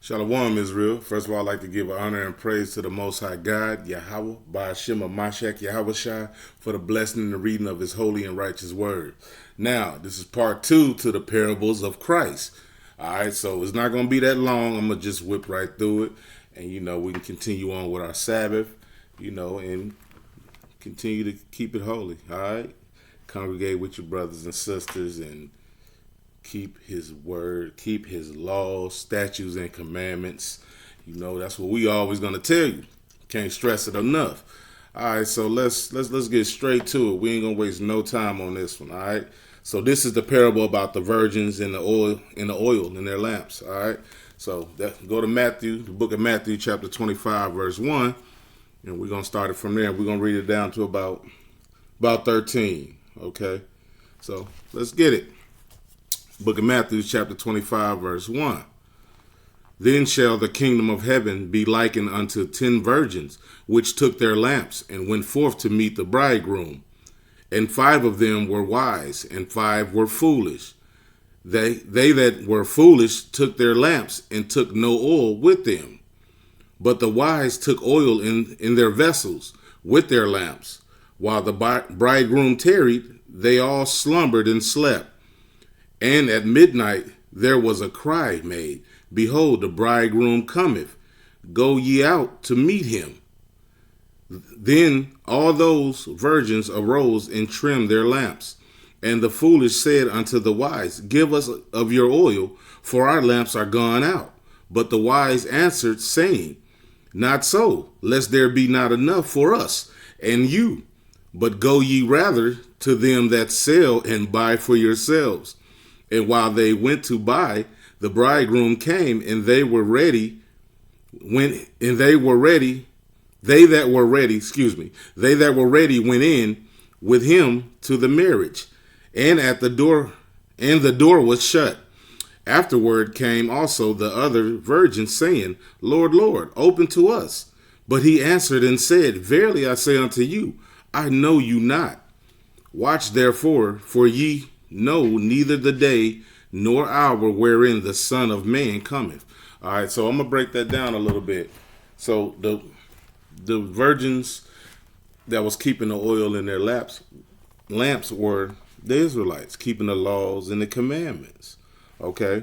Shalom, Israel. First of all, I'd like to give honor and praise to the Most High God, Yahweh, Ba'ashem Mashak Yahweh for the blessing and the reading of His holy and righteous word. Now, this is part 2 to the parables of Christ. All right, so it's not going to be that long. I'm going to just whip right through it. And, we can continue on with our Sabbath, and continue to keep it holy. All right? Congregate with your brothers and sisters and keep his word, keep his laws, statutes, and commandments. That's what we always gonna tell you. Can't stress it enough. All right, so let's get straight to it. We ain't gonna waste no time on this one. All right. So this is the parable about the virgins and the oil in their lamps. All right. So go to Matthew, the book of Matthew, chapter 25, verse 1, and we're gonna start it from there. We're gonna read it down to about 13. Okay. So let's get it. Book of Matthew, chapter 25, verse 1. Then shall the kingdom of heaven be likened unto 10 virgins, which took their lamps and went forth to meet the bridegroom. And 5 of them were wise, and 5 were foolish. They that were foolish took their lamps and took no oil with them. But the wise took oil in their vessels with their lamps. While the bridegroom tarried, they all slumbered and slept. And at midnight there was a cry made, Behold, the bridegroom cometh. Go ye out to meet him. Then all those virgins arose and trimmed their lamps. And the foolish said unto the wise, Give us of your oil, for our lamps are gone out. But the wise answered, saying, Not so, lest there be not enough for us and you. But go ye rather to them that sell and buy for yourselves. And while they went to buy, the bridegroom came, and they that were ready went in with him to the marriage, and the door was shut. Afterward came also the other virgins, saying, Lord, Lord, open to us. But he answered and said, Verily I say unto you, I know you not. Watch therefore, for ye know neither the day nor hour wherein the Son of Man cometh. All right, so I'm gonna break that down a little bit. So the virgins that was keeping the oil in their lamps were the Israelites, keeping the laws and the commandments. Okay,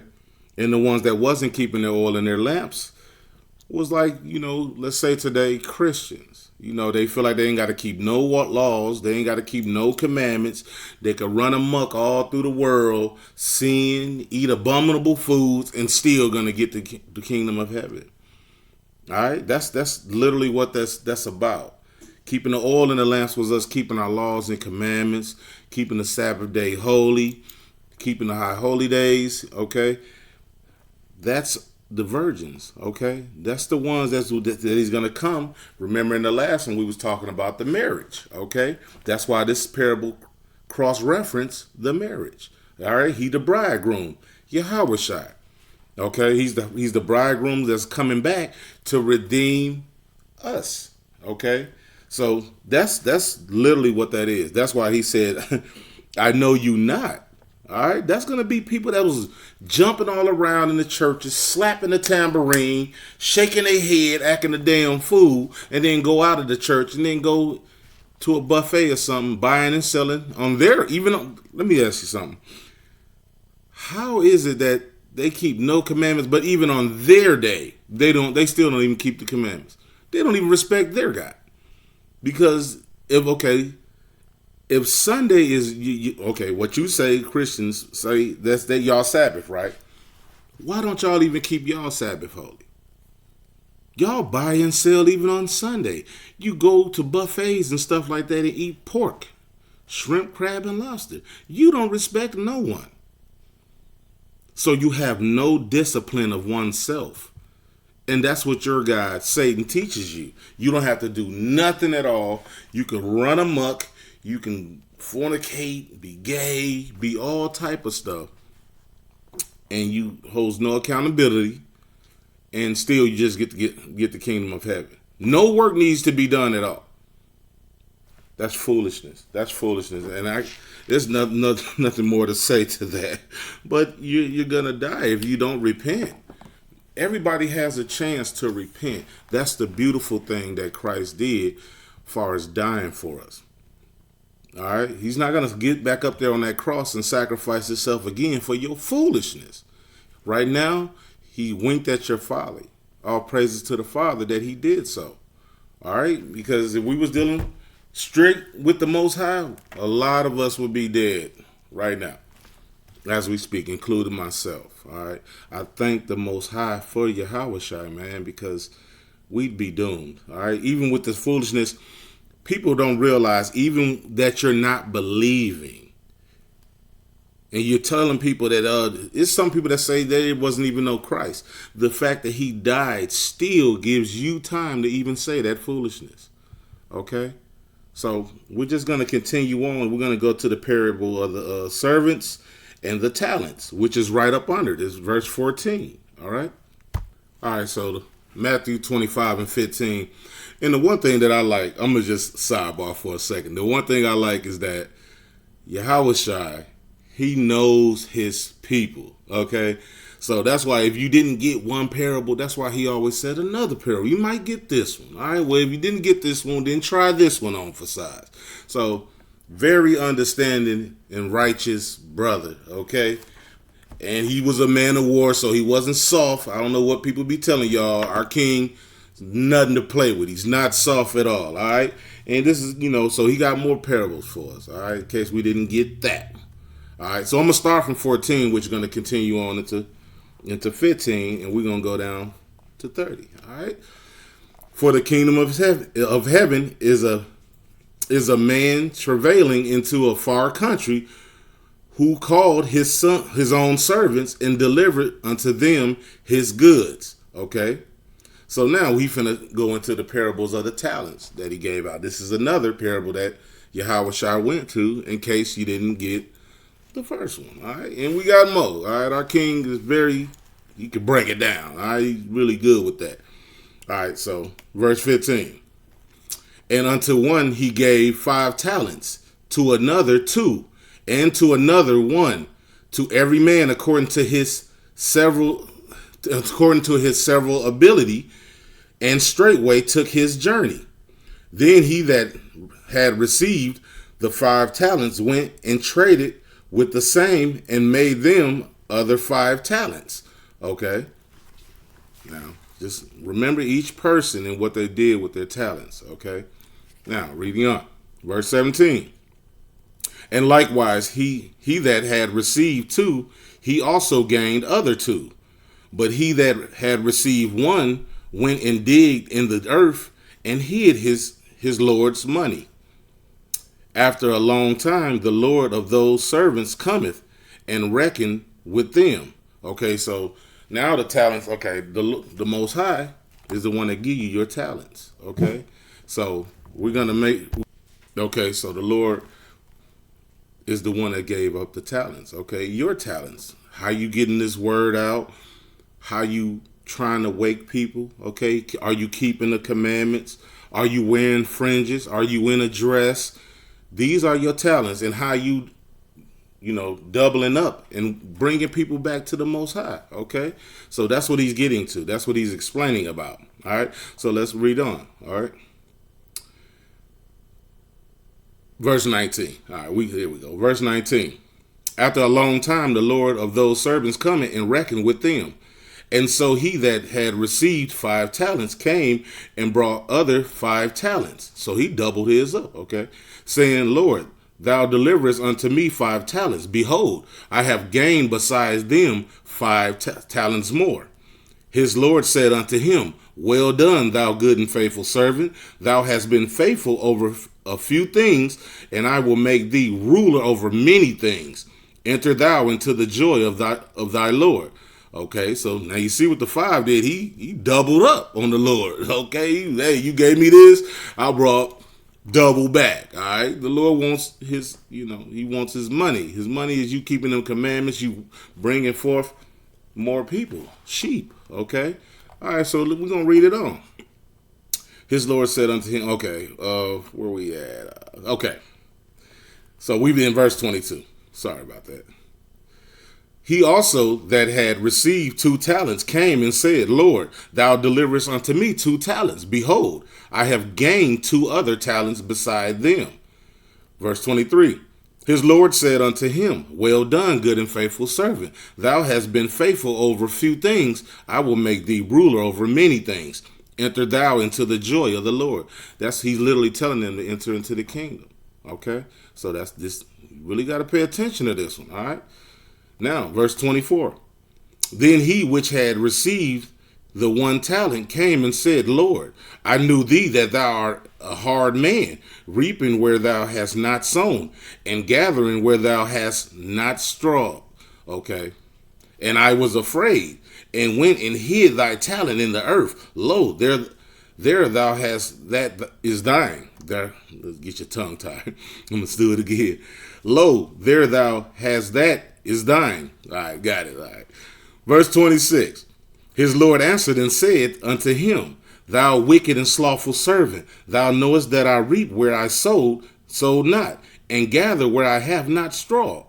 and the ones that wasn't keeping their oil in their lamps was like, let's say today, Christians. They feel like they ain't got to keep no laws. They ain't got to keep no commandments. They could run amok all through the world, sin, eat abominable foods, and still going to get the kingdom of heaven. All right? That's literally what that's about. Keeping the oil in the lamps was us keeping our laws and commandments, keeping the Sabbath day holy, keeping the high holy days, okay? That's the virgins, okay? That's the ones that he's going to come. Remember in the last one, we was talking about the marriage, okay? That's why this parable cross-reference the marriage, all right? He the bridegroom, Yahushua, okay? He's the bridegroom that's coming back to redeem us, okay? So that's literally what that is. That's why he said, I know you not. All right, that's going to be people that was jumping all around in the churches, slapping the tambourine, shaking their head, acting a damn fool, and then go out of the church and then go to a buffet or something, buying and selling on their, let me ask you something. How is it that they keep no commandments, but even on their day, they still don't even keep the commandments? They don't even respect their God. Because if Sunday is, okay, what you say, Christians say, that's y'all Sabbath, right? Why don't y'all even keep y'all Sabbath holy? Y'all buy and sell even on Sunday. You go to buffets and stuff like that and eat pork, shrimp, crab, and lobster. You don't respect no one. So you have no discipline of oneself. And that's what your God, Satan, teaches you. You don't have to do nothing at all. You can run amok. You can fornicate, be gay, be all type of stuff. And you holds no accountability. And still you just get to get the kingdom of heaven. No work needs to be done at all. That's foolishness. That's foolishness. And there's nothing more to say to that. But you're going to die if you don't repent. everybody has a chance to repent. That's the beautiful thing that Christ did as far as dying for us. All right. He's not going to get back up there on that cross and sacrifice himself again for your foolishness. Right now, he winked at your folly. All praises to the Father that he did so. All right. Because if we was dealing strict with the Most High, a lot of us would be dead right now as we speak, including myself. All right. I thank the Most High for Yahushua, man, because we'd be doomed. All right. Even with this foolishness, people don't realize even that you're not believing. And you're telling people that it's some people that say there wasn't even no Christ. The fact that he died still gives you time to even say that foolishness. Okay? So we're just going to continue on. We're going to go to the parable of the servants and the talents, which is right up under this, verse 14. All right? All right, so Matthew 25 and 15. And the one thing that I like, I'm going to just sidebar for a second. The one thing I like is that Yahushua, he knows his people, okay? So that's why if you didn't get one parable, that's why he always said another parable. You might get this one, all right? Well, if you didn't get this one, then try this one on for size. So very understanding and righteous brother, okay? And he was a man of war, so he wasn't soft. I don't know what people be telling y'all. Our king, nothing to play with. He's not soft at all right? And this is, so he got more parables for us, all right, in case we didn't get that. All right, so I'm going to start from 14, which is going to continue on into 15, and we're going to go down to 30, all right? For the kingdom of heaven is a man travailing into a far country, who called his own servants and delivered unto them his goods. Okay. So now we finna go into the parables of the talents that he gave out. This is another parable that Yahushua went to in case you didn't get the first one. All right. And we got more. All right. Our king is he can break it down. All right. He's really good with that. All right. So verse 15. And unto one he gave 5 talents, to another 2, and to another 1, to every man according to his several ability, and straightway took his journey. Then he that had received the 5 talents went and traded with the same and made them other 5 talents. Okay. Now, just remember each person and what they did with their talents. Okay. Now, reading on. Verse 17. And likewise, he that had received 2, he also gained other 2. But he that had received 1 went and digged in the earth and hid his Lord's money. After a long time, the Lord of those servants cometh and reckon with them. Okay, so now the talents, okay, the Most High is the one that give you your talents. Okay, so we're going to so the Lord is the one that gave up the talents. Okay, your talents. How you getting this word out? How you trying to wake people? Okay, are you keeping the commandments? Are you wearing fringes? Are you in a dress? These are your talents, and how you doubling up and bringing people back to the Most High. Okay, so that's what he's getting to. That's what he's explaining about. All right, so let's read on. All right. Verse 19. All right, here we go. Verse 19. After a long time, the Lord of those servants cometh and reckoned with them. And so he that had received 5 talents came and brought other 5 talents. So he doubled his up, okay? Saying, Lord, thou deliverest unto me 5 talents. Behold, I have gained besides them 5 talents more. His Lord said unto him, Well done, thou good and faithful servant. Thou hast been faithful over a few things, and I will make thee ruler over many things. Enter thou into the joy of thy Lord. Okay, so now you see what the 5 did. He doubled up on the Lord. Okay, hey, you gave me this, I brought double back. All right, the Lord wants his, he wants his money. His money is you keeping them commandments, you bringing forth more people, sheep. Okay, all right, so we're gonna read it on. His Lord said unto him, okay, where we at? Okay, so we've been in verse 22. Sorry about that. He also that had received 2 talents came and said, Lord, thou deliverest unto me 2 talents. Behold, I have gained 2 other talents beside them. Verse 23. His Lord said unto him, Well done, good and faithful servant. Thou hast been faithful over few things. I will make thee ruler over many things. Enter thou into the joy of the Lord. He's literally telling them to enter into the kingdom. Okay? So that's this. You really got to pay attention to this one. All right? Now, verse 24. Then he which had received the 1 talent came and said, Lord, I knew thee that thou art a hard man, reaping where thou hast not sown, and gathering where thou hast not strawed. Okay. And I was afraid, and went and hid thy talent in the earth. Lo, there thou hast that is thine. There, let's get your tongue tied. I'm gonna do it again. Lo, there thou hast that is thine. All right, got it. All right. Verse 26. His Lord answered and said unto him, Thou wicked and slothful servant, thou knowest that I reap where I sowed not, and gather where I have not strawed.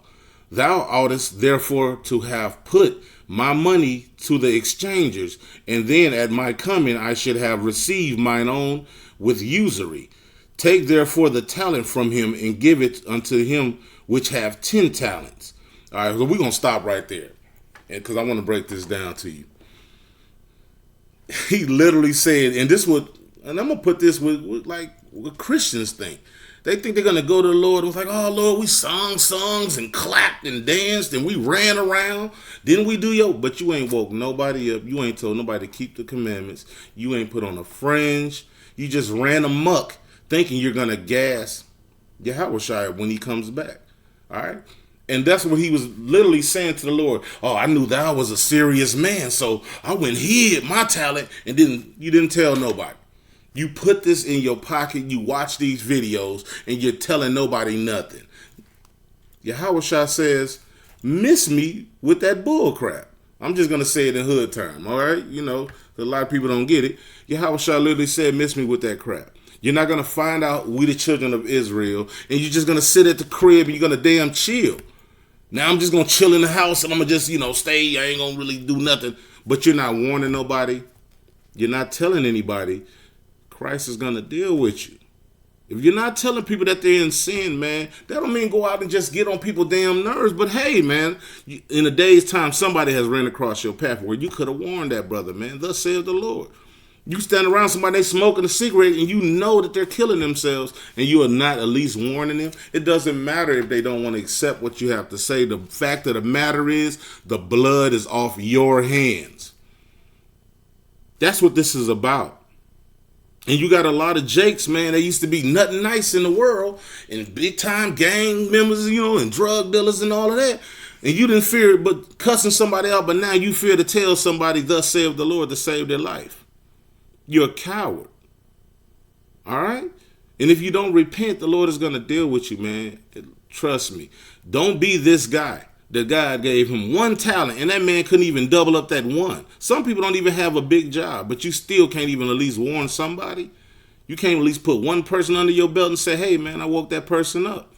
Thou oughtest therefore to have put my money to the exchangers, and then at my coming I should have received mine own with usury. Take therefore the talent from him, and give it unto him which have 10 talents. All right, so we're going to stop right there, because I want to break this down to you. He literally said, and I'm going to put this with what Christians think. They think they're going to go to the Lord. It was like, oh, Lord, we sung songs and clapped and danced and we ran around. Didn't we do but you ain't woke nobody up. You ain't told nobody to keep the commandments. You ain't put on a fringe. You just ran amok thinking you're going to gas Yahweh when he comes back. All right. And that's what he was literally saying to the Lord. Oh, I knew thou was a serious man, so I went hid my talent and you didn't tell nobody. You put this in your pocket, you watch these videos, and you're telling nobody nothing. Yahweh says, miss me with that bull crap. I'm just going to say it in hood term, all right? A lot of people don't get it. Yahweh literally said, miss me with that crap. You're not going to find out we the children of Israel, and you're just going to sit at the crib and you're going to damn chill. Now I'm just going to chill in the house and I'm going to just, stay. I ain't going to really do nothing. But you're not warning nobody. You're not telling anybody. Christ is going to deal with you. If you're not telling people that they're in sin, man, that don't mean go out and just get on people's damn nerves. But hey, man, in a day's time, somebody has ran across your path where you could have warned that brother, man. Thus saith the Lord. You stand around somebody, they smoking a cigarette, and you know that they're killing themselves, and you are not at least warning them. It doesn't matter if they don't want to accept what you have to say. The fact of the matter is, the blood is off your hands. That's what this is about. And you got a lot of jakes, man. They used to be nothing nice in the world, and big time gang members, and drug dealers and all of that. And you didn't fear but cussing somebody out, but now you fear to tell somebody, thus saith the Lord, to save their life. You're a coward. All right? And if you don't repent, the Lord is going to deal with you, man. Trust me. Don't be this guy that God gave him 1 talent, and that man couldn't even double up that 1. Some people don't even have a big job, but you still can't even at least warn somebody. You can't at least put 1 person under your belt and say, hey, man, I woke that person up.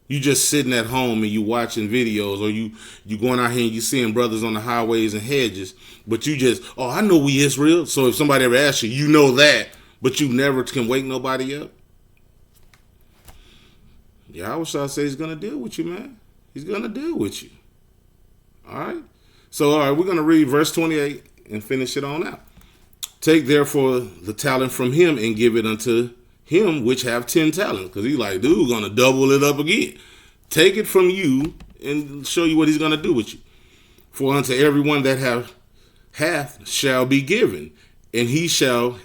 You just sitting at home and you watching videos, or you going out here and you seeing brothers on the highways and hedges, but you just, oh, I know we Israel. So if somebody ever asks you, you know that, but you never can wake nobody up. Yahweh says he's going to deal with you, man. He's going to deal with you. All right. So, all right, we're going to read verse 28 and finish it on out. Take therefore the talent from him and give it unto him which have 10 talents. Because he's like, dude, going to double it up again. Take it from you and show you what he's going to do with you. For unto everyone that hath shall be given, and he shall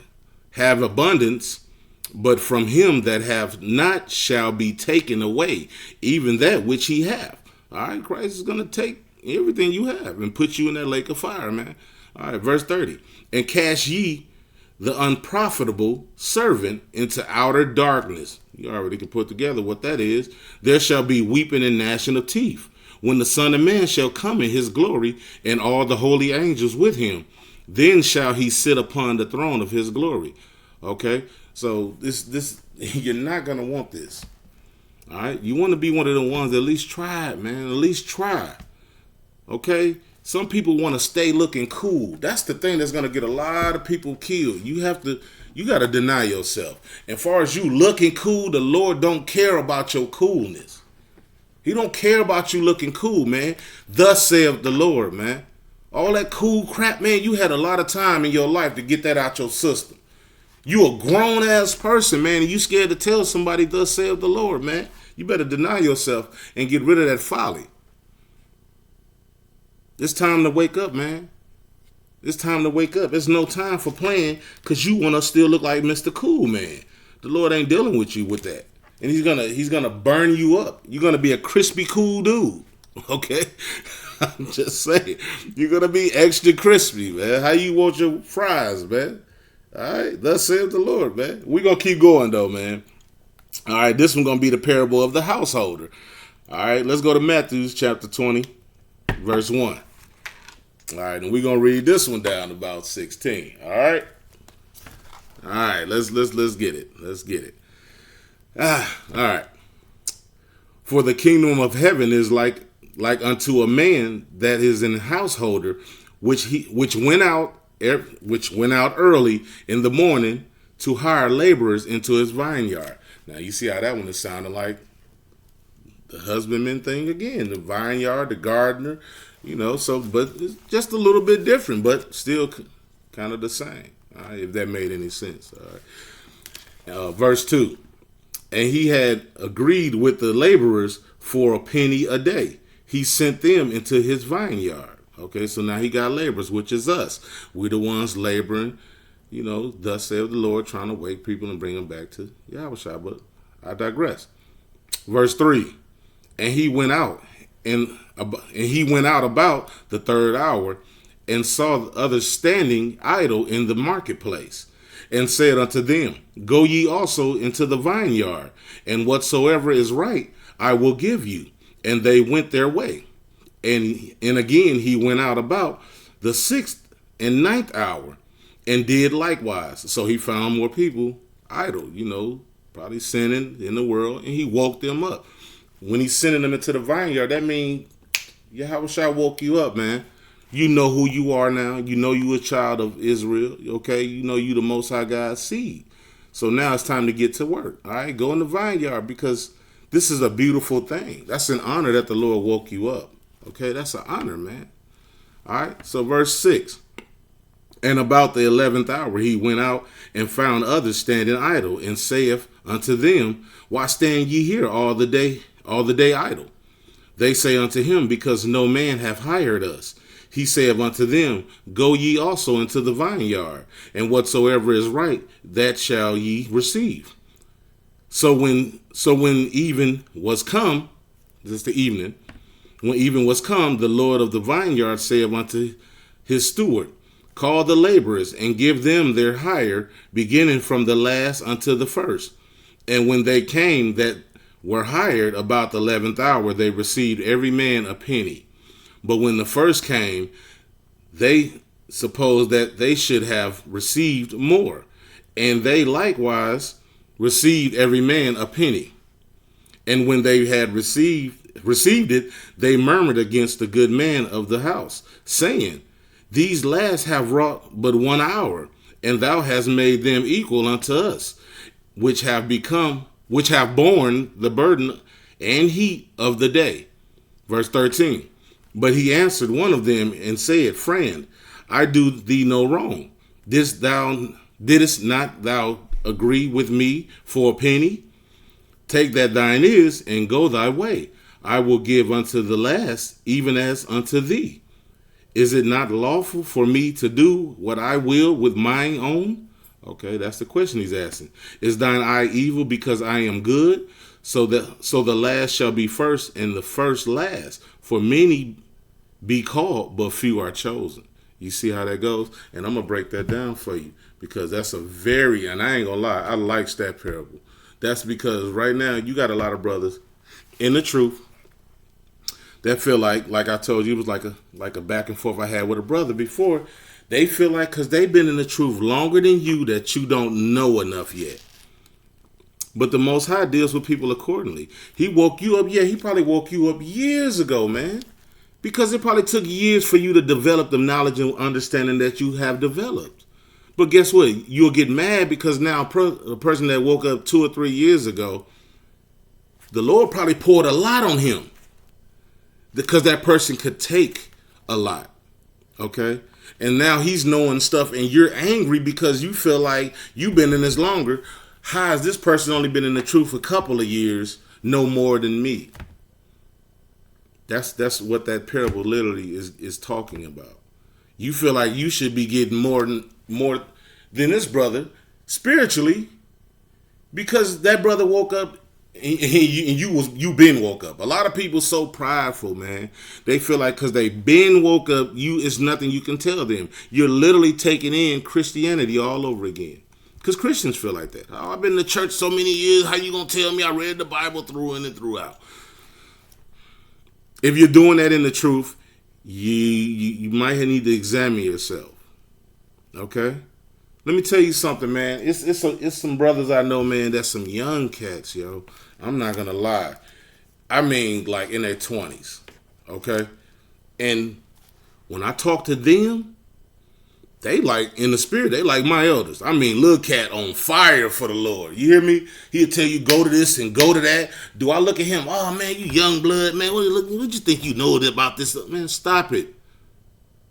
have abundance. But from him that hath not shall be taken away, even that which he hath. All right, Christ is going to take everything you have and put you in that lake of fire, man. All right, verse 30. And cast ye the unprofitable servant into outer darkness. You already can put together what that is. There shall be weeping and gnashing of teeth, when the Son of Man shall come in his glory, and all the holy angels with him. Then shall he sit upon the throne of his glory. Okay, so this you're not going to want this. All right, you want to be one of the ones that at least try it, man. At least try. Okay? Some people want to stay looking cool. That's the thing that's going to get a lot of people killed. You got to deny yourself. And far as you looking cool, the Lord don't care about your coolness. He don't care about you looking cool, man. Thus saith the Lord, man. All that cool crap, man, you had a lot of time in your life to get that out your system. You a grown ass person, man, and you scared to tell somebody thus saith the Lord, man. You better deny yourself and get rid of that folly. It's time to wake up, man. It's time to wake up. It's no time for playing because you want to still look like Mr. Cool, man. The Lord ain't dealing with you with that. And he's gonna burn you up. You're gonna be a crispy cool dude. Okay? I'm just saying. You're gonna be extra crispy, man. How you want your fries, man? Alright, thus saith the Lord, man. We're gonna keep going though, man. Alright, this one's gonna be the parable of the householder. Alright, let's go to Matthew chapter 20, verse 1. Alright, and we're gonna read this one down about 16. Alright? Alright, let's get it. Let's get it. Alright. For the kingdom of heaven is like unto a man that is an householder, which went out early in the morning to hire laborers into his vineyard. Now you see how that one is sounding like the husbandman thing again, the vineyard, the gardener, so, but it's just a little bit different, but still kind of the same. All right, if that made any sense. All right. Verse 2. And he had agreed with the laborers for a penny a day. He sent them into his vineyard. Okay, so now he got laborers, which is us. We're the ones laboring, thus saith the Lord, trying to wake people and bring them back to Yahushua. But I digress. Verse 3. And he went out about the third hour and saw others standing idle in the marketplace, and said unto them, Go ye also into the vineyard, and whatsoever is right I will give you. And they went their way. And again he went out about the 6th and 9th hour, and did likewise. So he found more people idle, probably sinning in the world, and he woke them up. When he's sending them into the vineyard, that means Yahushua woke you up, man. You know who you are now. You know you a child of Israel, okay? You know you the Most High God's seed. So now it's time to get to work, all right? Go in the vineyard, because this is a beautiful thing. That's an honor that the Lord woke you up, okay? That's an honor, man. All right, so verse 6. And about the 11th hour he went out and found others standing idle, and saith unto them, Why stand ye here all the day idle? They say unto him, Because no man hath hired us. He saith unto them, Go ye also into the vineyard, and whatsoever is right, that shall ye receive. So when even was come, this is the evening, when even was come, the Lord of the vineyard saith unto his steward, Call the laborers, and give them their hire, beginning from the last unto the first. And when they came that were hired about the 11th hour, they received every man a penny. But when the first came, they supposed that they should have received more. And they likewise received every man a penny. And when they had received it, they murmured against the good man of the house, saying, These last have wrought but 1 hour, and thou hast made them equal unto us, which have borne the burden and heat of the day. Verse 13. But he answered one of them and said, Friend, I do thee no wrong. Didst not thou agree with me for a penny? Take that thine is, and go thy way. I will give unto the last, even as unto thee. Is it not lawful for me to do what I will with mine own? Okay, that's the question he's asking. Is thine eye evil because I am good? So the last shall be first, and the first last. For many be called, but few are chosen. You see how that goes? And I'm going to break that down for you, because that's and I ain't going to lie, I like that parable. That's because right now you got a lot of brothers in the truth that feel like I told you, it was like a back and forth I had with a brother before. They feel like because they've been in the truth longer than you that you don't know enough yet. But the Most High deals with people accordingly. He woke you up. Yeah, he probably woke you up years ago, man. Because it probably took years for you to develop the knowledge and understanding that you have developed. But guess what? You'll get mad because now a person that woke up 2 or 3 years ago, the Lord probably poured a lot on him because that person could take a lot. Okay? And now he's knowing stuff and you're angry because you feel like you've been in this longer. How has this person only been in the truth a couple of years, no more than me? That's what that parable literally is talking about. You feel like you should be getting more than this brother spiritually because that brother woke up and you been woke up. A lot of people so prideful, man. They feel like because they been woke up, it's nothing you can tell them. You're literally taking in Christianity all over again. Because Christians feel like that. Oh, I've been in the church so many years. How you gonna tell me I read the Bible through in and throughout? If you're doing that in the truth, you might need to examine yourself. Okay? Let me tell you something, man. It's some brothers I know, man, that's some young cats, yo. I'm not gonna lie. I mean, like in their 20s. Okay? And when I talk to them, they like, in the spirit, they like my elders. I mean, little cat on fire for the Lord. You hear me? He'll tell you, go to this and go to that. Do I look at him? Oh, man, you young blood, man. What you think you know about this? Man, stop it.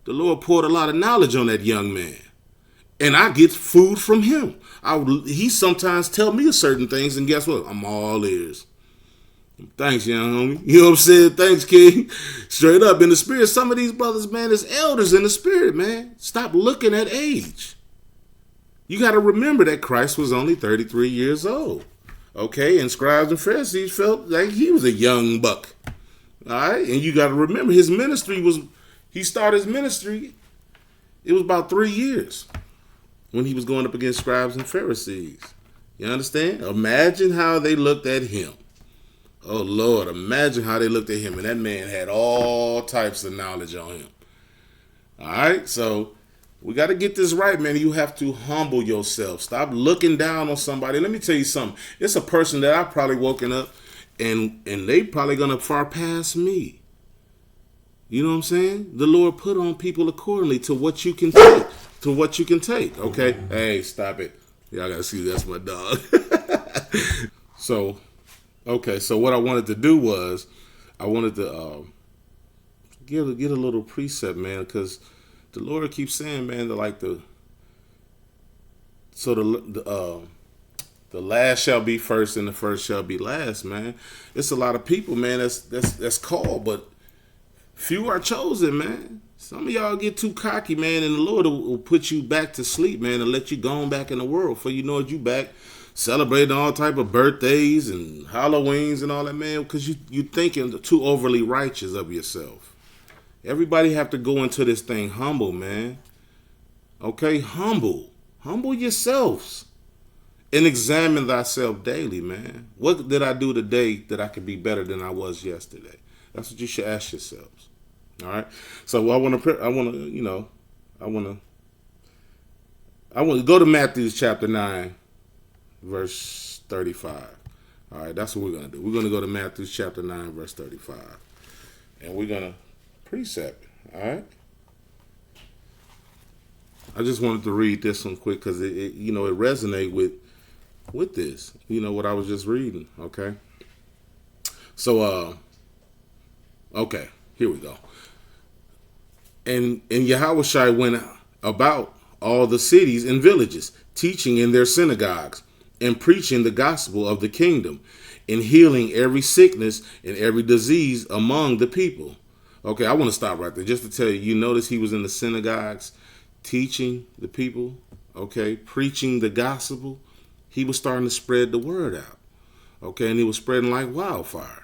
The Lord poured a lot of knowledge on that young man. And I get food from him. He sometimes tell me certain things, and guess what? I'm all ears. Thanks, young homie. You know what I'm saying? Thanks, King. Straight up in the spirit. Some of these brothers, man, is elders in the spirit, man. Stop looking at age. You got to remember that Christ was only 33 years old. Okay? And scribes and Pharisees felt like he was a young buck. All right? And you got to remember his ministry he started his ministry, it was about 3 years when he was going up against scribes and Pharisees. You understand? Imagine how they looked at him. Oh, Lord, imagine how they looked at him. And that man had all types of knowledge on him. All right? So we got to get this right, man. You have to humble yourself. Stop looking down on somebody. Let me tell you something. It's a person that I've probably woken up and they probably going to far past me. You know what I'm saying? The Lord put on people accordingly to what you can take. To what you can take. Okay? Hey, stop it. Y'all got to see that's my dog. So... okay, so what I wanted to do was, I wanted to get a little precept, man, because the Lord keeps saying, man, that the last shall be first and the first shall be last, man. It's a lot of people, man, that's called, but few are chosen, man. Some of y'all get too cocky, man, and the Lord will put you back to sleep, man, and let you go on back in the world. For you know it, you back celebrating all type of birthdays and Halloweens and all that, man, because you thinking too overly righteous of yourself. Everybody have to go into this thing humble, man. Okay, humble yourselves and examine thyself daily, man. What did I do today that I could be better than I was yesterday? That's what you should ask yourselves. All right. So I want to go to Matthew chapter 9. Verse 35. All right, that's what we're going to do. We're going to go to Matthew chapter 9, verse 35. And we're going to precept it. All right? I just wanted to read this one quick because it resonates with this. You know, what I was just reading. Okay? So, okay, here we go. And Yahushua went about all the cities and villages, teaching in their synagogues, and preaching the gospel of the kingdom, and healing every sickness and every disease among the people. Okay, I want to stop right there just to tell you, you notice he was in the synagogues teaching the people, okay, preaching the gospel. He was starting to spread the word out, okay, and he was spreading like wildfire.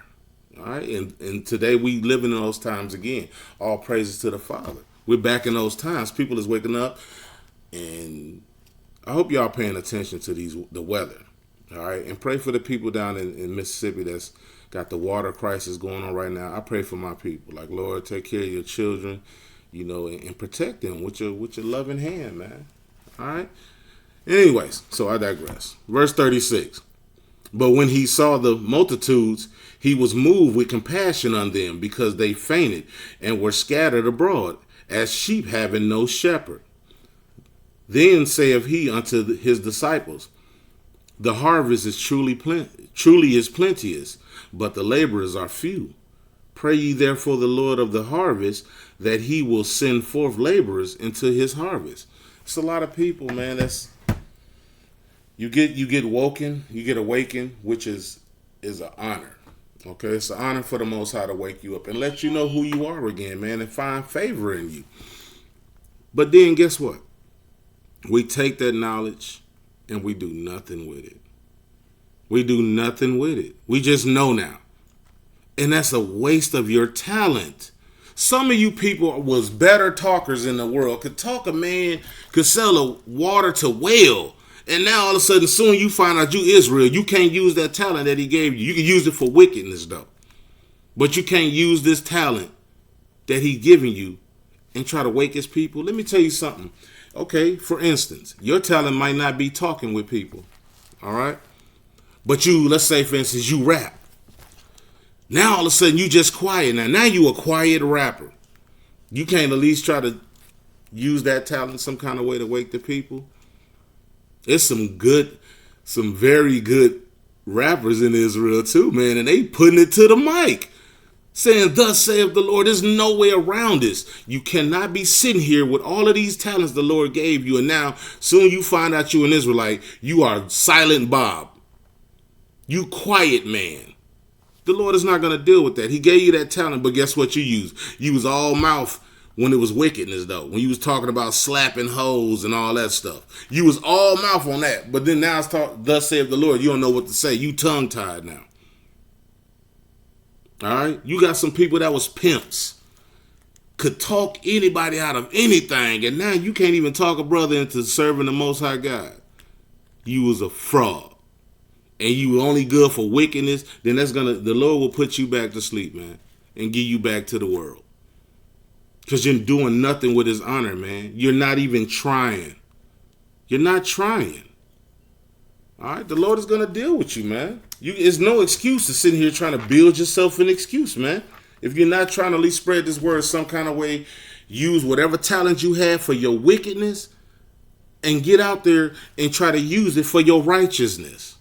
All right, and today we live in those times again. All praises to the Father. We're back in those times. People is waking up, and I hope y'all paying attention to the weather, all right? And pray for the people down in Mississippi that's got the water crisis going on right now. I pray for my people. Like, Lord, take care of your children, you know, and protect them with your loving hand, man. All right? Anyways, so I digress. Verse 36. But when he saw the multitudes, He was moved with compassion on them because they fainted and were scattered abroad as sheep having no shepherd. Then saith he unto his disciples, the harvest is truly is plenteous, but the laborers are few. Pray ye therefore the Lord of the harvest that he will send forth laborers into his harvest. It's a lot of people, man. You get woken, you get awakened, which is an honor. Okay, it's an honor for the Most High to wake you up and let you know who you are again, man, and find favor in you. But then guess what? We take that knowledge and we do nothing with it. We do nothing with it. We just know now. And that's a waste of your talent. Some of you people was better talkers in the world. Could talk a man, could sell a water to whale. And now all of a sudden, soon you find out you Israel. You can't use that talent that he gave you. You can use it for wickedness though. But you can't use this talent that he giving you and try to wake his people. Let me tell you something. Okay, for instance, your talent might not be talking with people. All right? But you, let's say for instance, you rap. Now all of a sudden you just quiet. Now you a quiet rapper. You can't at least try to use that talent some kind of way to wake the people. There's some very good rappers in Israel too, man, and they putting it to the mic. Saying, thus saith the Lord. There's no way around this. You cannot be sitting here with all of these talents the Lord gave you, and now soon you find out you're an Israelite. You are silent Bob. You quiet man. The Lord is not going to deal with that. He gave you that talent, but guess what you use? You was all mouth when it was wickedness, though. When you was talking about slapping hoes and all that stuff. You was all mouth on that. But then now it's thus saith the Lord. You don't know what to say. You tongue-tied now. All right? You got some people that was pimps. Could talk anybody out of anything. And now you can't even talk a brother into serving the Most High God. You was a fraud. And you were only good for wickedness. Then the Lord will put you back to sleep, man. And give you back to the world. Because you're doing nothing with his honor, man. You're not even trying. You're not trying. All right? The Lord is going to deal with you, man. It's no excuse to sit here trying to build yourself an excuse, man. If you're not trying to at least spread this word some kind of way, use whatever talent you have for your wickedness and get out there and try to use it for your righteousness.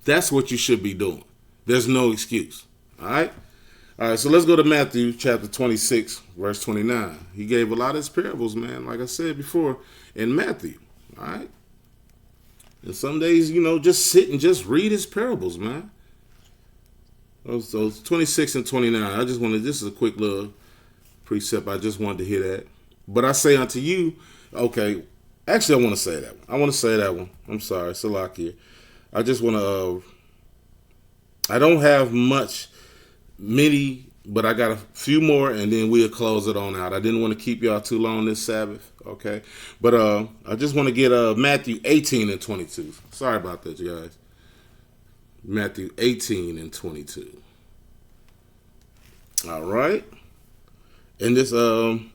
That's what you should be doing. There's no excuse. All right? All right, so let's go to Matthew chapter 26, verse 29. He gave a lot of his parables, man, like I said before, in Matthew. All right? And some days, just sit and just read his parables, man. So 26 and 29. This is a quick little precept. I just wanted to hear that. But I say unto you, okay, actually I want to say that one. I'm sorry, it's a lock here. I just want to, I don't have many, but I got a few more, and then we'll close it on out. I didn't want to keep y'all too long this Sabbath, okay? But I just want to get Matthew 18 and 22. Sorry about that, you guys. Matthew 18 and 22. All right. And this, I'm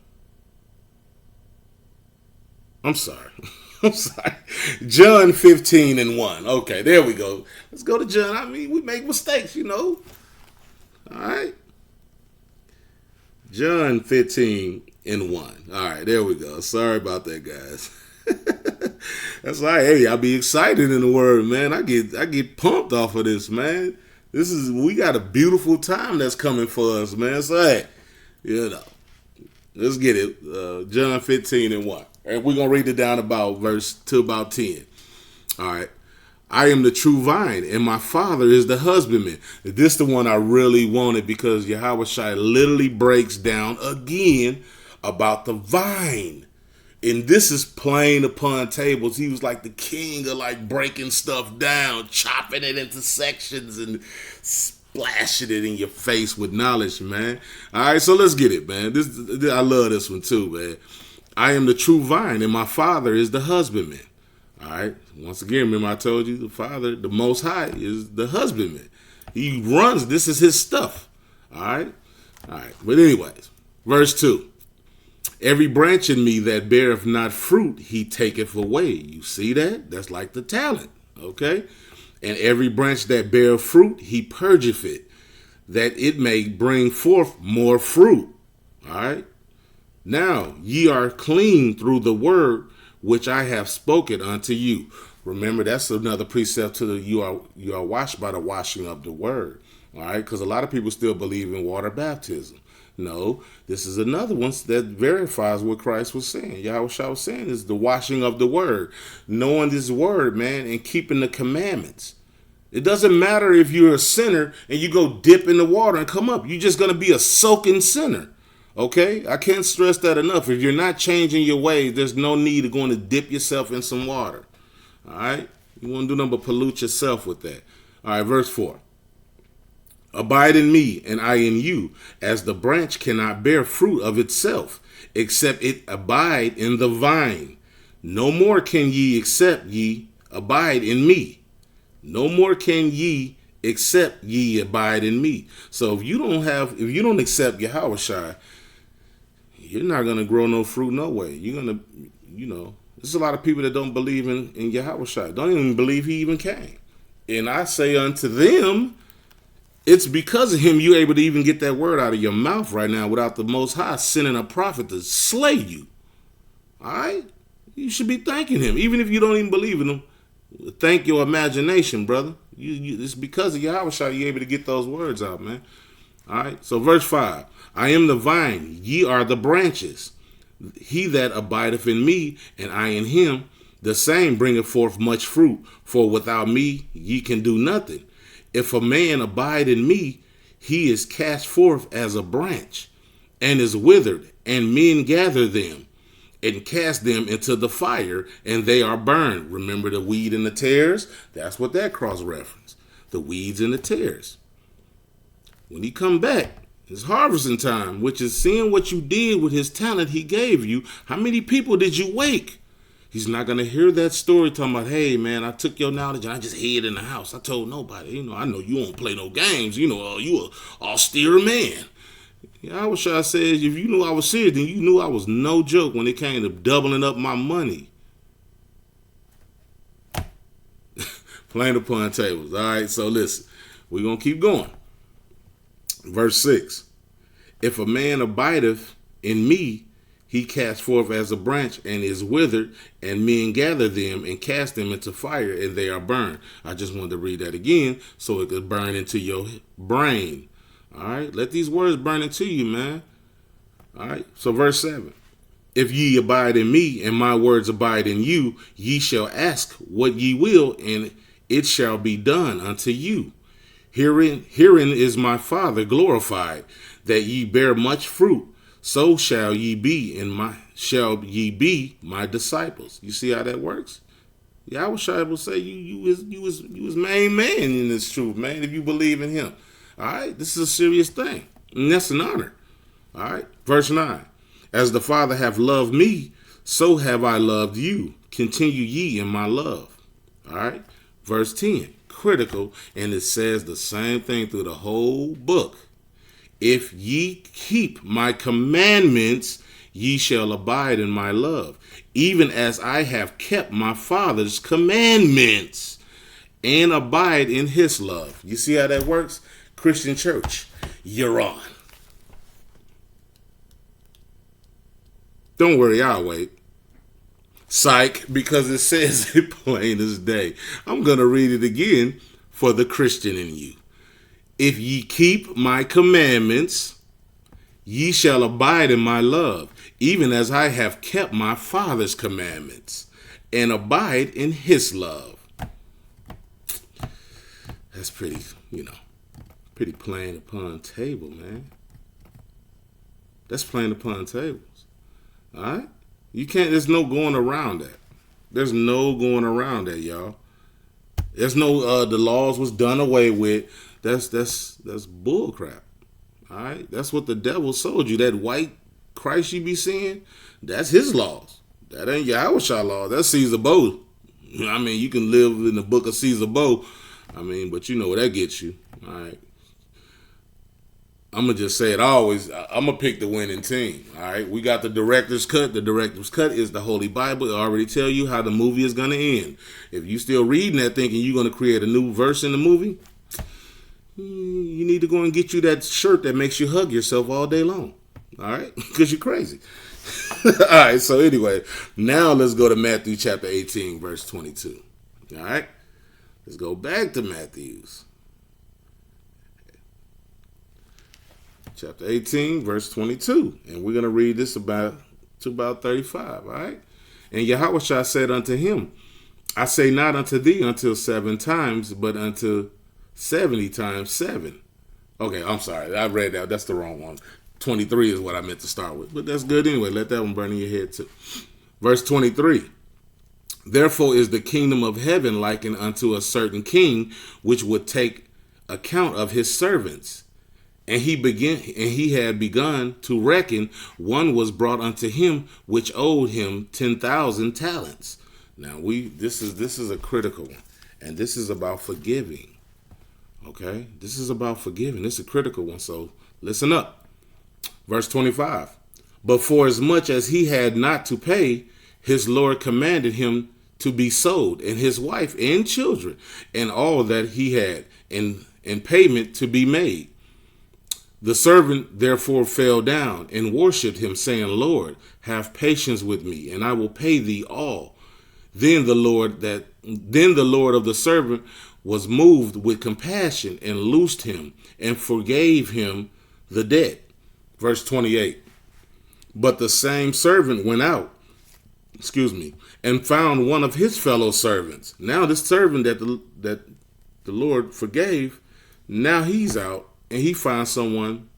sorry. I'm sorry. John 15 and 1. Okay, there we go. Let's go to John. I mean, we make mistakes, All right. John 15 and 1. All right, there we go. Sorry about that, guys. That's right. Hey, I'll be excited in the word, man. I get pumped off of this, man. We got a beautiful time that's coming for us, man. So, hey, let's get it. John 15 and 1. And we're going to read it down about verse to about 10. All right. I am the true vine, and my Father is the husbandman. This is the one I really wanted because Yahweh Shai literally breaks down again about the vine. And this is plain upon tables. He was like the king of like breaking stuff down, chopping it into sections and splashing it in your face with knowledge, man. All right, so let's get it, man. I love this one too, man. I am the true vine, and my Father is the husbandman. All right. Once again, remember I told you the Father, the Most High, is the husbandman. He runs. This is his stuff. All right. All right. But anyways, verse 2. Every branch in me that beareth not fruit, he taketh away. You see that? That's like the talent. Okay. And every branch that beareth fruit, he purgeth it, that it may bring forth more fruit. All right. Now ye are clean through the word which I have spoken unto you. Remember, that's another precept to the you are washed by the washing of the word. All right, because a lot of people still believe in water baptism. No, this is another one that verifies what Christ was saying. Yahweh was saying is the washing of the word, knowing this word, man, and keeping the commandments. It doesn't matter if you're a sinner and you go dip in the water and come up. You're just going to be a soaking sinner. Okay? I can't stress that enough. If you're not changing your ways, there's no need of going to dip yourself in some water. All right? You want to do nothing but pollute yourself with that. All right, verse 4. Abide in me, and I in you, as the branch cannot bear fruit of itself, except it abide in the vine. No more can ye except ye abide in me. No more can ye except ye abide in me. So if you don't accept Yahweh, you're not gonna grow no fruit no way. You're gonna, there's a lot of people that don't believe in Yahweh, don't even believe he even came. And I say unto them, it's because of him you're able to even get that word out of your mouth right now without the Most High sending a prophet to slay you. All right? You should be thanking him. Even if you don't even believe in him, thank your imagination, brother. It's because of Yahweh you're able to get those words out, man. All right? So verse 5. I am the vine, ye are the branches. He that abideth in me, and I in him, the same bringeth forth much fruit. For without me ye can do nothing. If a man abide in me, he is cast forth as a branch, and is withered, and men gather them, and cast them into the fire, and they are burned. Remember the weed and the tares? That's what that cross reference. The weeds and the tares. When he come back, it's harvesting time, which is seeing what you did with his talent he gave you. How many people did you wake? He's not going to hear that story talking about, hey, man, I took your knowledge and I just hid in the house. I told nobody. I know you won't play no games. You a austere man. Yahweh says, if you knew I was serious, then you knew I was no joke when it came to doubling up my money. Playing upon tables. All right, so listen. We're going to keep going. Verse 6. If a man abideth in me, he cast forth as a branch and is withered, and men gather them and cast them into fire, and they are burned. I just wanted to read that again so it could burn into your brain. All right, let these words burn into you, man. All right, so verse 7. If ye abide in me, and my words abide in you, ye shall ask what ye will, and it shall be done unto you. Herein is my Father glorified, that ye bear much fruit. So shall ye be my disciples. You see how that works? Yahweh will say you was main man in this truth, man, if you believe in him. All right, this is a serious thing, and that's an honor. All right, verse 9. As the Father hath loved me, so have I loved you. Continue ye in my love. All right, verse 10. Critical, and it says the same thing through the whole book. If ye keep my commandments, ye shall abide in my love, even as I have kept my Father's commandments and abide in his love. You see how that works? Christian church, you're on. Don't worry, I'll wait. Psych, because it says it plain as day. I'm going to read it again for the Christian in you. If ye keep my commandments, ye shall abide in my love, even as I have kept my Father's commandments, and abide in his love. That's pretty plain upon table, man. That's plain upon tables. All right? There's no going around that. There's no going around that, y'all. There's no, the laws was done away with. That's bull crap. All right? That's what the devil sold you. That white Christ you be seeing, that's his laws. That ain't Yahweh law. That's Caesar Bow. I mean, you can live in the book of Caesar Bow. I mean, but you know where that gets you. All right? I'm going to just say it always. I'm going to pick the winning team. All right? We got the director's cut. The director's cut is the Holy Bible. It already tell you how the movie is going to end. If you still reading that thinking you're going to create a new verse in the movie, you need to go and get you that shirt that makes you hug yourself all day long. All right? Because you're crazy. All right, so anyway, now let's go to Matthew chapter 18, verse 22. All right? Let's go back to Matthew's. Chapter 18, verse 22. And we're going to read this to about 35, all right? And Yahushua said unto him, I say not unto thee until 7 times, but unto 70 times 7. Okay, I'm sorry. I read that. That's the wrong one. 23 is what I meant to start with. But that's good anyway. Let that one burn in your head too. Verse 23. Therefore is the kingdom of heaven likened unto a certain king, which would take account of his servants. And he had begun to reckon. One was brought unto him which owed him 10,000 talents. Now this is a critical one, and this is about forgiving. Okay, this is about forgiving. This is a critical one. So listen up. Verse 25. But for as much as he had not to pay, his Lord commanded him to be sold, and his wife and children, and all that he had, in payment to be made. The servant therefore fell down and worshipped him, saying, Lord, have patience with me, and I will pay thee all. Then the Lord of the servant was moved with compassion and loosed him and forgave him the debt. Verse 28. But the same servant went out, and found one of his fellow servants. Now this servant that the Lord forgave, now he's out. And he finds someone,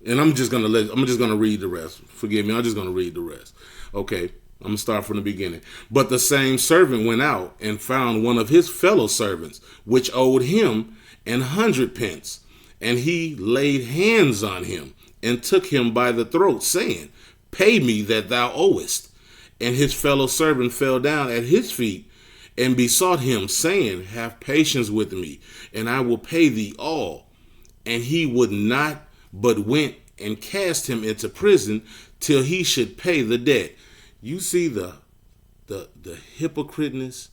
and I'm just gonna read the rest. Forgive me, I'm just gonna read the rest. Okay, I'm gonna start from the beginning. But the same servant went out and found one of his fellow servants, which owed him 100 pence. And he laid hands on him and took him by the throat, saying, Pay me that thou owest. And his fellow servant fell down at his feet and besought him, saying, Have patience with me, and I will pay thee all. And he would not, but went and cast him into prison till he should pay the debt. You see the hypocriteness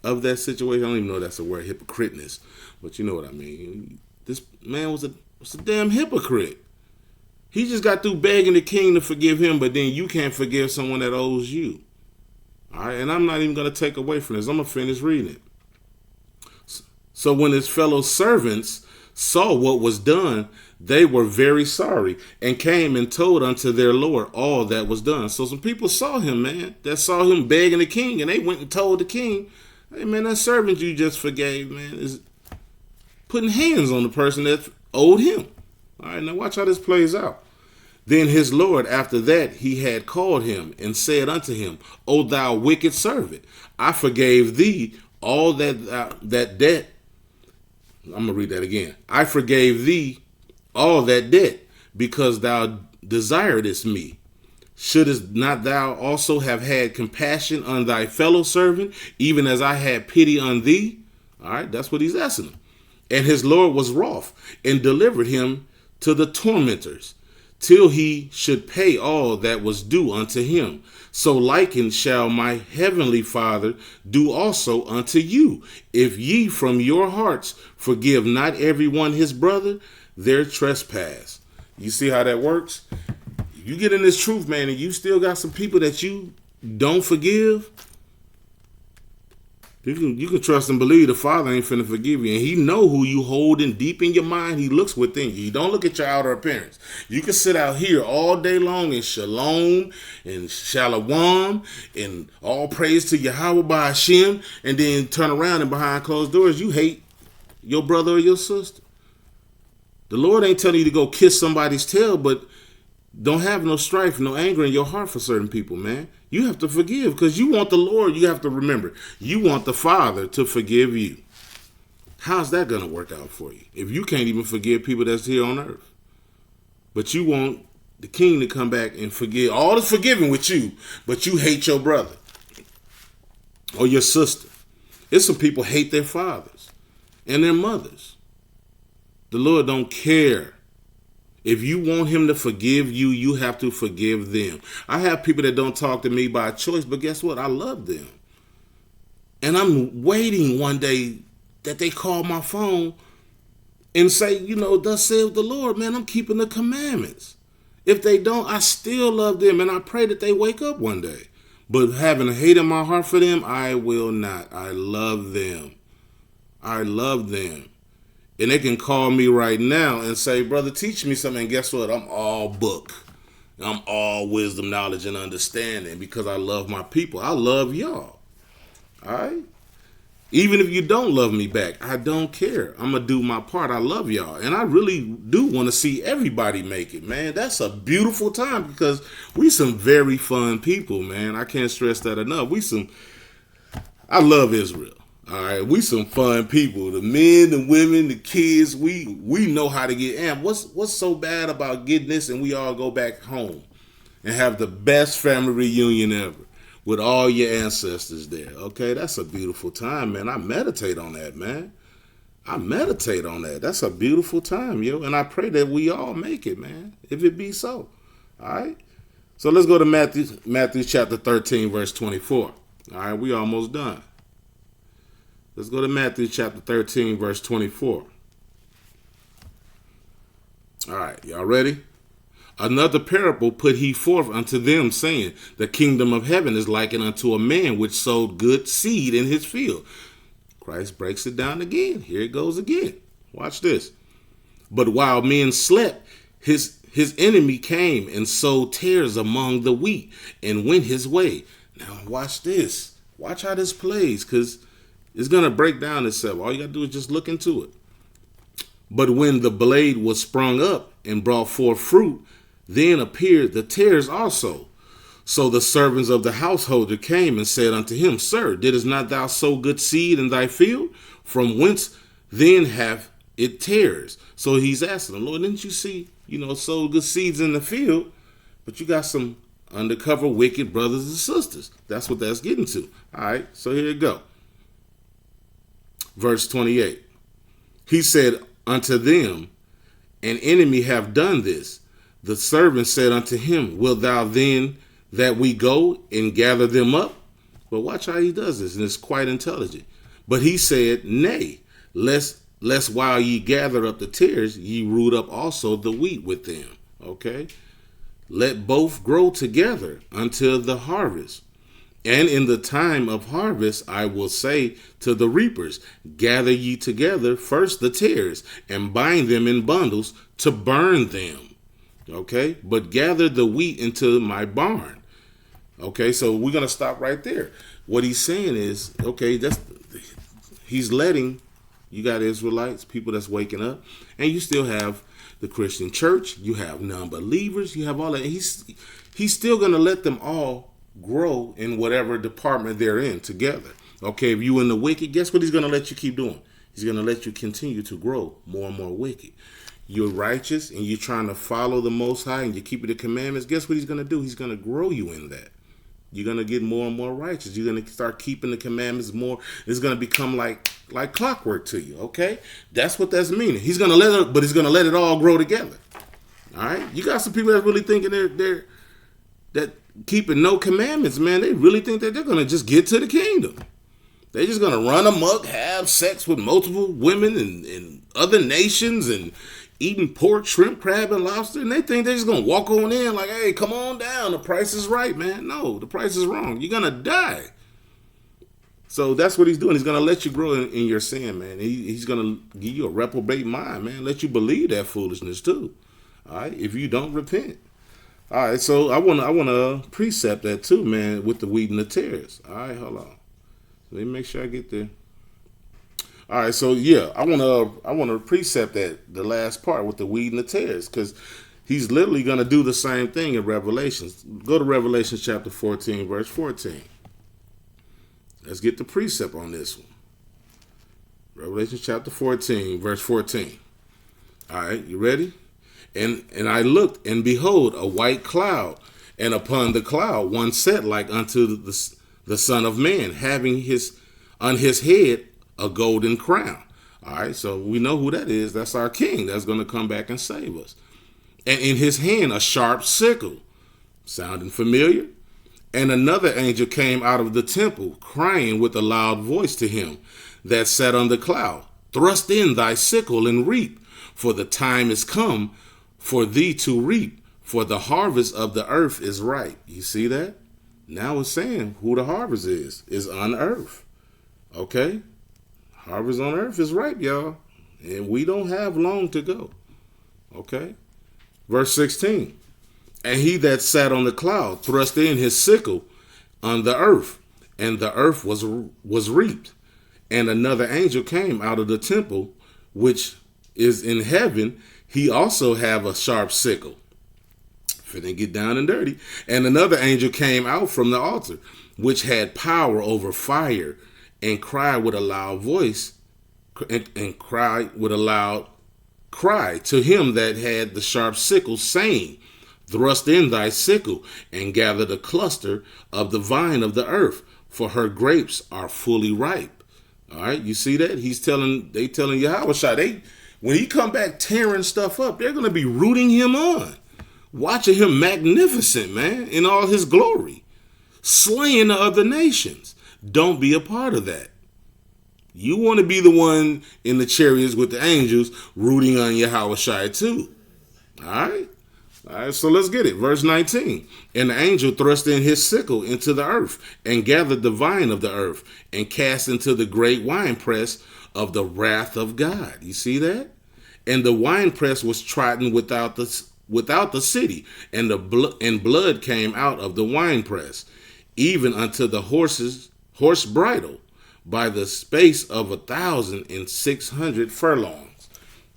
of that situation. I don't even know if that's the word, hypocriteness, but you know what I mean. This man was a damn hypocrite. He just got through begging the king to forgive him, but then you can't forgive someone that owes you. All right, and I'm not even going to take away from this. I'm going to finish reading it. So when his fellow servants saw what was done, they were very sorry, and came and told unto their Lord all that was done. So some people saw him, man, that saw him begging the king, and they went and told the king, hey, man, that servant you just forgave, man, is putting hands on the person that owed him. All right, now watch how this plays out. Then his Lord, after that, he had called him and said unto him, O thou wicked servant, I forgave thee all that debt. I'm going to read that again. I forgave thee all that debt, because thou desiredest me. Shouldest not thou also have had compassion on thy fellow servant, even as I had pity on thee? All right, that's what he's asking him. And his Lord was wroth, and delivered him to the tormentors, till he should pay all that was due unto him. So likened shall my heavenly Father do also unto you, if ye from your hearts forgive not every one his brother their trespass. You see how that works? You get in this truth, man, and you still got some people that you don't forgive. You can trust and believe the Father ain't finna forgive you. And he know who you holding deep in your mind. He looks within you. You don't look at your outer appearance. You can sit out here all day long in shalom and shalom and all praise to Yahweh by Hashem, and then turn around and behind closed doors, you hate your brother or your sister. The Lord ain't telling you to go kiss somebody's tail, but don't have no strife, no anger in your heart for certain people, man. You have to forgive because you want the Lord. You have to remember, you want the Father to forgive you. How's that going to work out for you if you can't even forgive people that's here on earth? But you want the King to come back and forgive all the forgiving with you, but you hate your brother or your sister. There's some people hate their fathers and their mothers. The Lord don't care. If you want him to forgive you, you have to forgive them. I have people that don't talk to me by choice, but guess what? I love them. And I'm waiting one day that they call my phone and say, thus saith the Lord, man, I'm keeping the commandments. If they don't, I still love them, and I pray that they wake up one day. But having a hate in my heart for them, I will not. I love them. I love them. And they can call me right now and say, brother, teach me something. And guess what? I'm all book. I'm all wisdom, knowledge, and understanding because I love my people. I love y'all. All right? Even if you don't love me back, I don't care. I'm going to do my part. I love y'all. And I really do want to see everybody make it, man. That's a beautiful time because we some very fun people, man. I can't stress that enough. I love Israel. All right, we some fun people. The men, the women, the kids, we know how to get amped. What's so bad about getting this and we all go back home and have the best family reunion ever with all your ancestors there? Okay, that's a beautiful time, man. I meditate on that, man. I meditate on that. That's a beautiful time, yo. And I pray that we all make it, man, if it be so. All right? So let's go to Matthew chapter 13, verse 24. All right, we almost done. Let's go to Matthew chapter 13, verse 24. All right, y'all ready? Another parable put he forth unto them, saying, the kingdom of heaven is likened unto a man which sowed good seed in his field. Christ breaks it down again. Here it goes again. Watch this. But while men slept, his enemy came and sowed tares among the wheat and went his way. Now watch this. Watch how this plays, because it's going to break down itself. All you got to do is just look into it. But when the blade was sprung up and brought forth fruit, then appeared the tares also. So the servants of the householder came and said unto him, Sir, didst not thou sow good seed in thy field? From whence then have it tares? So he's asking them, Lord, didn't you see, sow good seeds in the field? But you got some undercover wicked brothers and sisters. That's what that's getting to. All right, so here you go. Verse 28. He said unto them, an enemy have done this. The servant said unto him, Wilt thou then that we go and gather them up? But watch how he does this, and it's quite intelligent. But he said, Nay, lest while ye gather up the tares, ye root up also the wheat with them. Okay? Let both grow together until the harvest. And in the time of harvest, I will say to the reapers, gather ye together first the tares, and bind them in bundles to burn them. Okay, but gather the wheat into my barn. Okay, so we're going to stop right there. What he's saying is, okay, he's letting, you got Israelites, people that's waking up, and you still have the Christian church, you have non-believers, you have all that. He's still going to let them all grow in whatever department they're in together. Okay, if you in the wicked, guess what he's going to let you keep doing? He's going to let you continue to grow more and more wicked. You're righteous and you're trying to follow the Most High and you're keeping the commandments. Guess what he's going to do? He's going to grow you in that. You're going to get more and more righteous. You're going to start keeping the commandments more. It's going to become like clockwork to you. Okay, that's what that's meaning. He's going to let it, but he's going to let it all grow together. All right, you got some people that really thinking they're that keeping no commandments, man. They really think that they're going to just get to the kingdom. They're just going to run amok, have sex with multiple women and other nations and eating pork, shrimp, crab, and lobster. And they think they're just going to walk on in like, hey, come on down. The price is right, man. No, the price is wrong. You're going to die. So that's what he's doing. He's going to let you grow in your sin, man. He's going to give you a reprobate mind, man. Let you believe that foolishness too. All right, if you don't repent. All right, so I want to precept that too, man, with the wheat and the tares. All right, hold on. Let me make sure I get there. All right, so yeah, I want to precept that the last part with the wheat and the tares, because he's literally going to do the same thing in Revelations. Go to Revelation chapter 14, verse 14. Let's get the precept on this one. Revelation chapter 14, verse 14. All right, you ready? And I looked, and behold, a white cloud, and upon the cloud one sat like unto the Son of Man, having on his head a golden crown. All right, so we know who that is. That's our King that's going to come back and save us. And in his hand a sharp sickle, sounding familiar. And another angel came out of the temple, crying with a loud voice to him that sat on the cloud, Thrust in thy sickle and reap, For the time is come for thee to reap, for the harvest of the earth is ripe. You see that? Now it's saying who the harvest is on earth. Okay? Harvest on earth is ripe, y'all. And we don't have long to go. Okay? Verse 16. And he that sat on the cloud thrust in his sickle on the earth, and the earth was reaped. And another angel came out of the temple, which is in heaven. He also have a sharp sickle. Finna get down and dirty. And another angel came out from the altar, which had power over fire, and cried with a loud voice, and cried with a loud cry to him that had the sharp sickle, saying, Thrust in thy sickle, and gather the cluster of the vine of the earth, for her grapes are fully ripe. All right, you see that? They telling Yahushua, when he come back tearing stuff up, they're going to be rooting him on, watching him magnificent, man, in all his glory, slaying the other nations. Don't be a part of that. You want to be the one in the chariots with the angels rooting on Yahushua too. All right? All right, so let's get it. Verse 19. And the angel thrust in his sickle into the earth, and gathered the vine of the earth, and cast into the great winepress of the wrath of God. You see that? And the winepress was trodden without the city, and blood came out of the winepress, even unto the horse bridle, by the space of 1,600 furlongs.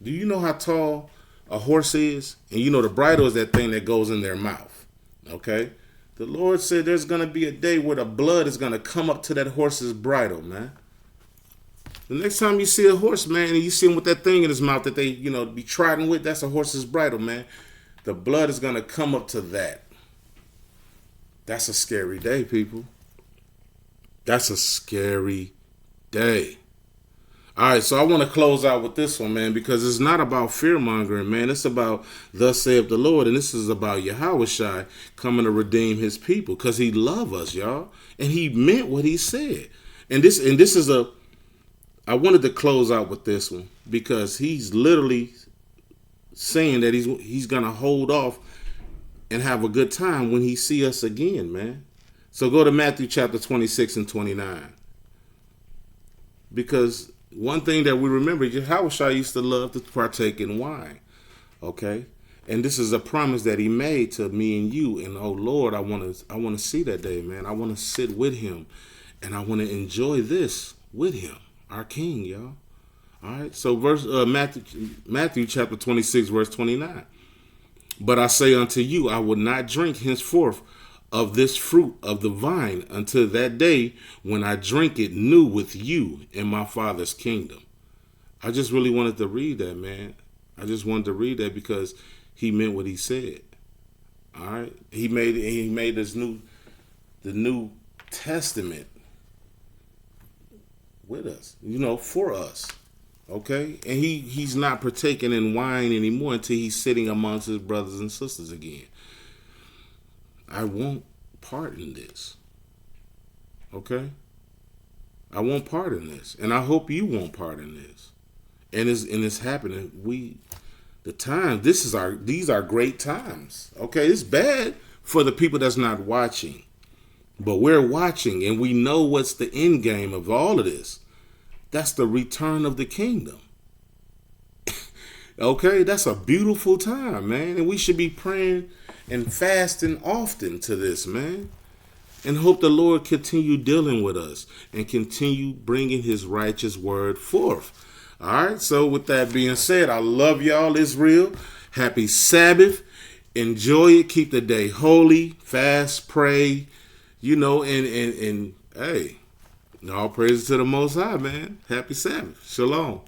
Do you know how tall a horse is? And you know the bridle is that thing that goes in their mouth. Okay? The Lord said there's going to be a day where the blood is going to come up to that horse's bridle, man. The next time you see a horse, man, and you see him with that thing in his mouth that they, be trodden with, that's a horse's bridle, man. The blood is going to come up to that. That's a scary day, people. That's a scary day. All right, so I want to close out with this one, man, because it's not about fear-mongering, man. It's about thus saith the Lord, and this is about Yahushua coming to redeem his people, because he loves us, y'all, and he meant what he said. And this is I wanted to close out with this one, because he's literally saying that he's going to hold off and have a good time when he see us again, man. So go to Matthew chapter 26 and 29. Because one thing that we remember, Yahushua used to love to partake in wine. Okay? And this is a promise that he made to me and you. And oh Lord, I want to see that day, man. I want to sit with him, and I want to enjoy this with him, our King, y'all. All right? So Matthew chapter 26 verse 29. But I say unto you, I will not drink henceforth of this fruit of the vine until that day when I drink it new with you in my Father's kingdom. I just really wanted to read that, man. I just wanted to read that because he meant what he said. All right. He made the New Testament with us, for us. Okay. And he's not partaking in wine anymore until he's sitting amongst his brothers and sisters again. I won't part in this. Okay? I won't part in this. And I hope you won't part in this. And it's happening. These are great times. Okay? It's bad for the people that's not watching. But we're watching, and we know what's the end game of all of this. That's the return of the kingdom. Okay? That's a beautiful time, man. And we should be praying and fasting often to this, man. And hope the Lord continue dealing with us and continue bringing his righteous word forth. All right. So with that being said, I love y'all, Israel. Happy Sabbath. Enjoy it. Keep the day holy. Fast, pray, and hey, all praises to the Most High, man. Happy Sabbath. Shalom.